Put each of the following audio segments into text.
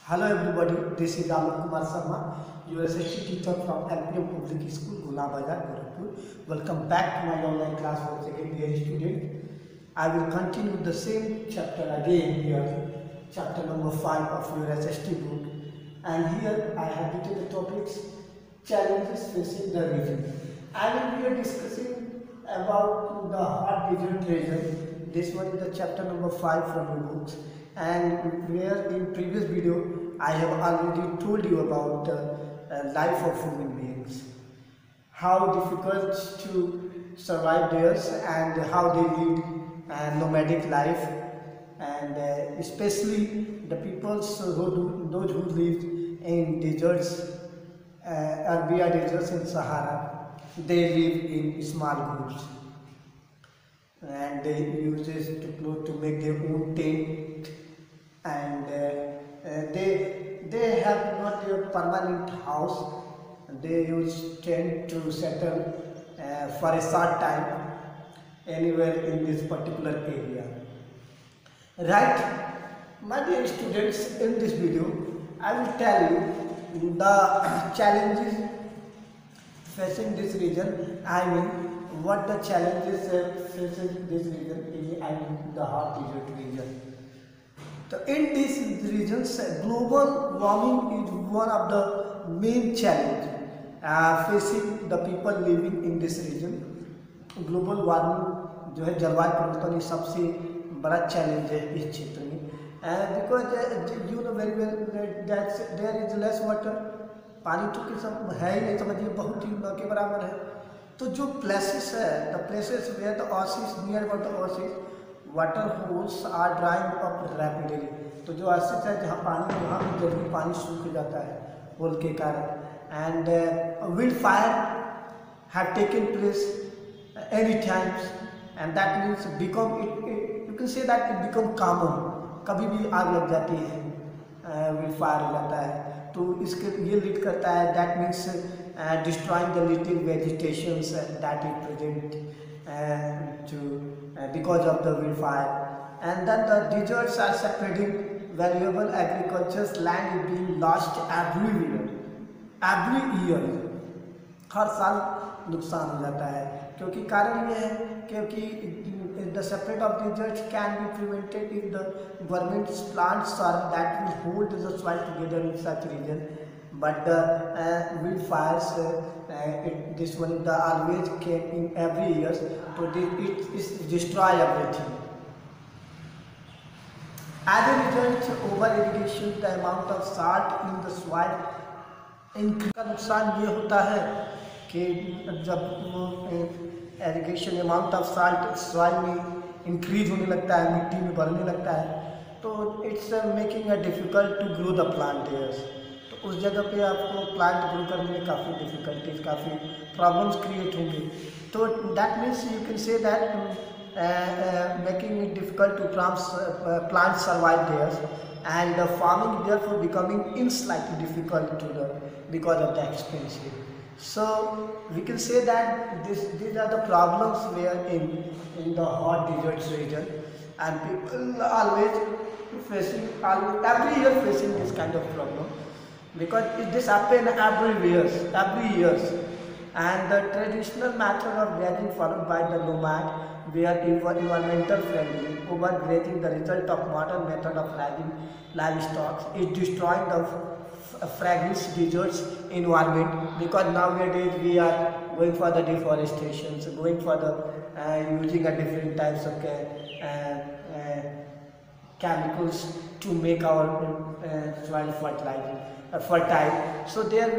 Hello everybody, this is Alok Kumar Sharma, your SST teacher from LPM Public School, Gula Bazar, Gorakhpur. Welcome back to my online class for second year student. I will continue the same chapter again here, chapter number 5 of your SST book. And here I have written the topics, challenges facing the region. I will be discussing about the hot desert region. This one is the chapter number 5 from the books. And where in previous video I have already told you about the life of human beings, how difficult to survive there and how they lead a nomadic life, and especially the peoples those who live in deserts, Arabia deserts in Sahara, they live in small groups and they use this to make their own tent, and they have not a permanent house. They use tent to settle for a short time anywhere in this particular area. Right, my dear students, in this video I will tell you the challenges facing this region. I mean, what the challenges facing this region, I mean the hot desert region. So in these regions, global warming is one of the main challenge facing the people living in this region. Global warming जो है जलवायु परिवर्तन सबसे बड़ा challenge है इस क्षेत्र में, because you know very well that there is less water. पानी तो किस्म है ही नहीं, समझिए बहुत ही न के बराबर है. तो जो प्लेसेस है, the places where the oasis near about the oasis water holes are drying up rapidly. तो जो ओसिस है जहाँ पानी, वहाँ पर जल्दी पानी सूख जाता है होल के कारण. And wild fire have taken place any times, and that means become it you can say that it become common. कभी भी आग लग जाती है, विल्ड फायर हो जाता है, तो इसके ये लीड करता है. That means destroying the little vegetations that is present to because of the wildfire. And then the deserts are spreading, valuable agricultural land is being lost every year. हर साल नुकसान हो जाता है, क्योंकि कारण ये है क्योंकि the spread of deserts can be prevented if the government plants soil that will hold the soil together in such region. But the wildfires, this one the always came in every year, so it is destroy everything. As a result, over irrigation, the amount of salt in the soil increase. का नुकसान ये होता है कि जब irrigation amount of salt soil में increase होने लगता है, मिट्टी में बढ़ने लगता है, तो it's making it difficult to grow the plant there. उस जगह पे आपको प्लांट ग्रो करने में काफ़ी डिफ़िकल्टीज, काफ़ी प्रॉब्लम्स क्रिएट होंगे. तो that means you can say that making it difficult to plant survive there, and farming therefore becoming in slightly difficult to the because of the expensive. So we can say that these are the problems where in the hot desert region, and people always facing every year facing this kind of problem, because this happen every years. And the traditional method of grazing followed by the nomad were environmental friendly. Overgrazing, the result of modern method of raising livestock, is destroying the fragrance deserts environment, because nowadays we are going for the deforestation, so going for the using a different types of chemicals to make our soil fertile. So there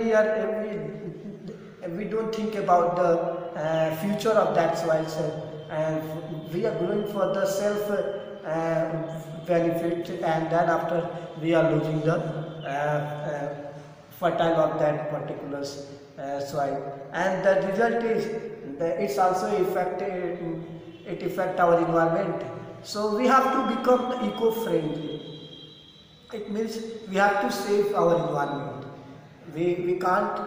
we don't think about the future of that soil, and we are going for the self benefit, and then after we are losing the fertile of that particular soil. And the result is it's also affect our environment. So we have to become eco-friendly. It means we have to save our environment. We can't,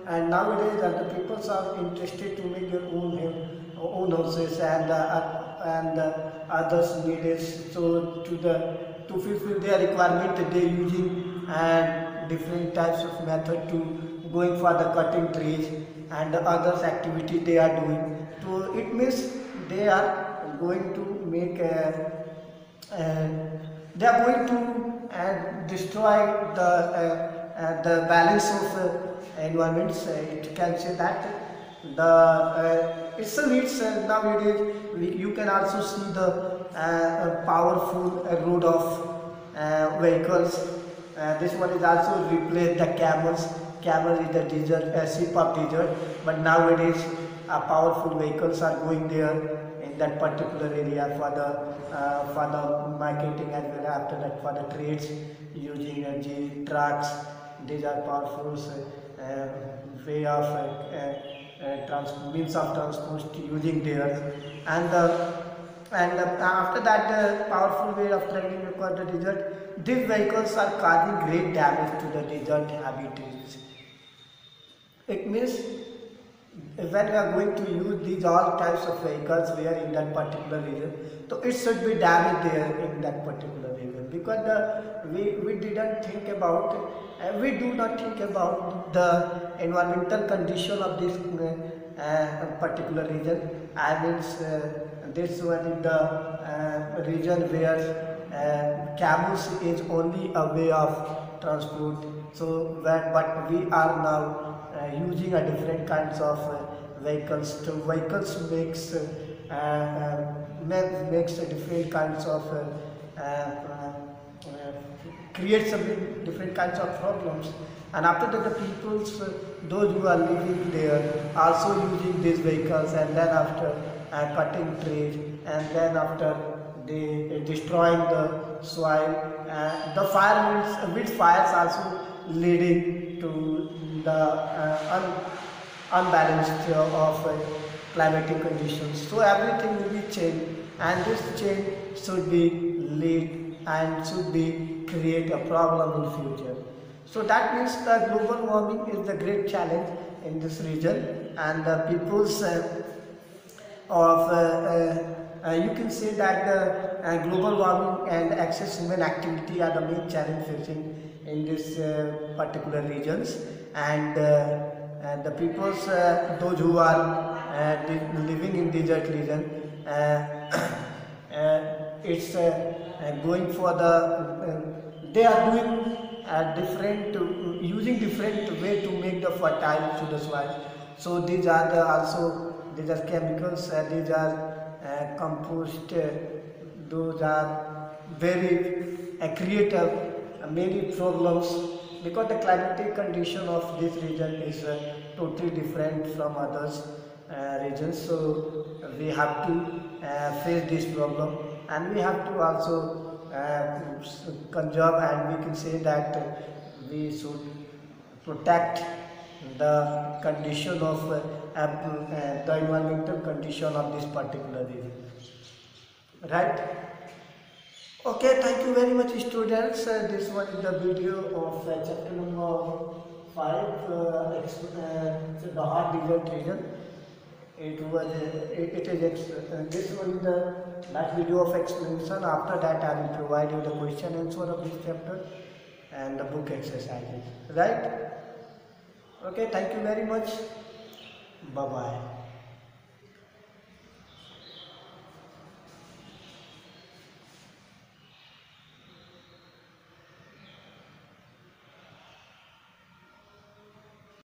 and nowadays the people are interested to make their own houses, and others need it. So to fulfill their requirement, they using and different types of method to going for the cutting trees and the others activity they are doing. So it means they are going to make they are going to destroy the balance of environments. It can say that it's nowadays you can also see the powerful road of vehicles. This one is also replaced the camels. Camel is the desert, ship of desert, but nowadays powerful vehicles are going there in that particular area for the marketing, as well after that for the trades using trucks. These are powerful way of means of transport using there, and after that powerful way of traveling across the desert. These vehicles are causing great damage to the desert habitats. It means when we are going to use these all types of vehicles where in that particular region, so it should be damaged there in that particular region, because we didn't think about, we do not think about the environmental condition of this particular region. I mean this one is the region where camels is only a way of transport. So but we are now using a different kinds of vehicles. So vehicles makes a different kinds of creates a different kinds of problems. And after that, the peoples, those who are living there, also using these vehicles, and then after cutting trees, and then after they destroying the soil, the fire which fires also leading to the unbalanced of climatic conditions. So everything will be changed, and this change should be lead and should be create a problem in future. So that means that global warming is the great challenge in this region, and the peoples you can say that global warming and excess human activity are the main challenge facing in this particular regions, and the peoples, those who are living in desert region, it's going for the they are doing using different way to make the fertile to the soil. So these are these are chemicals, these are compost, those are very creative many problems, because the climatic condition of this region is totally different from others regions. So we have to face this problem, and we have to also conserve, and we can say that we should protect the condition of the environmental condition of this particular region, right? Okay, thank you very much, students. This one is the video of chapter number 5, the hot desert region. It is this one is the last video of explanation. After that, I will provide you the question answer of this chapter and the book exercises. Right? Okay, thank you very much. Bye bye.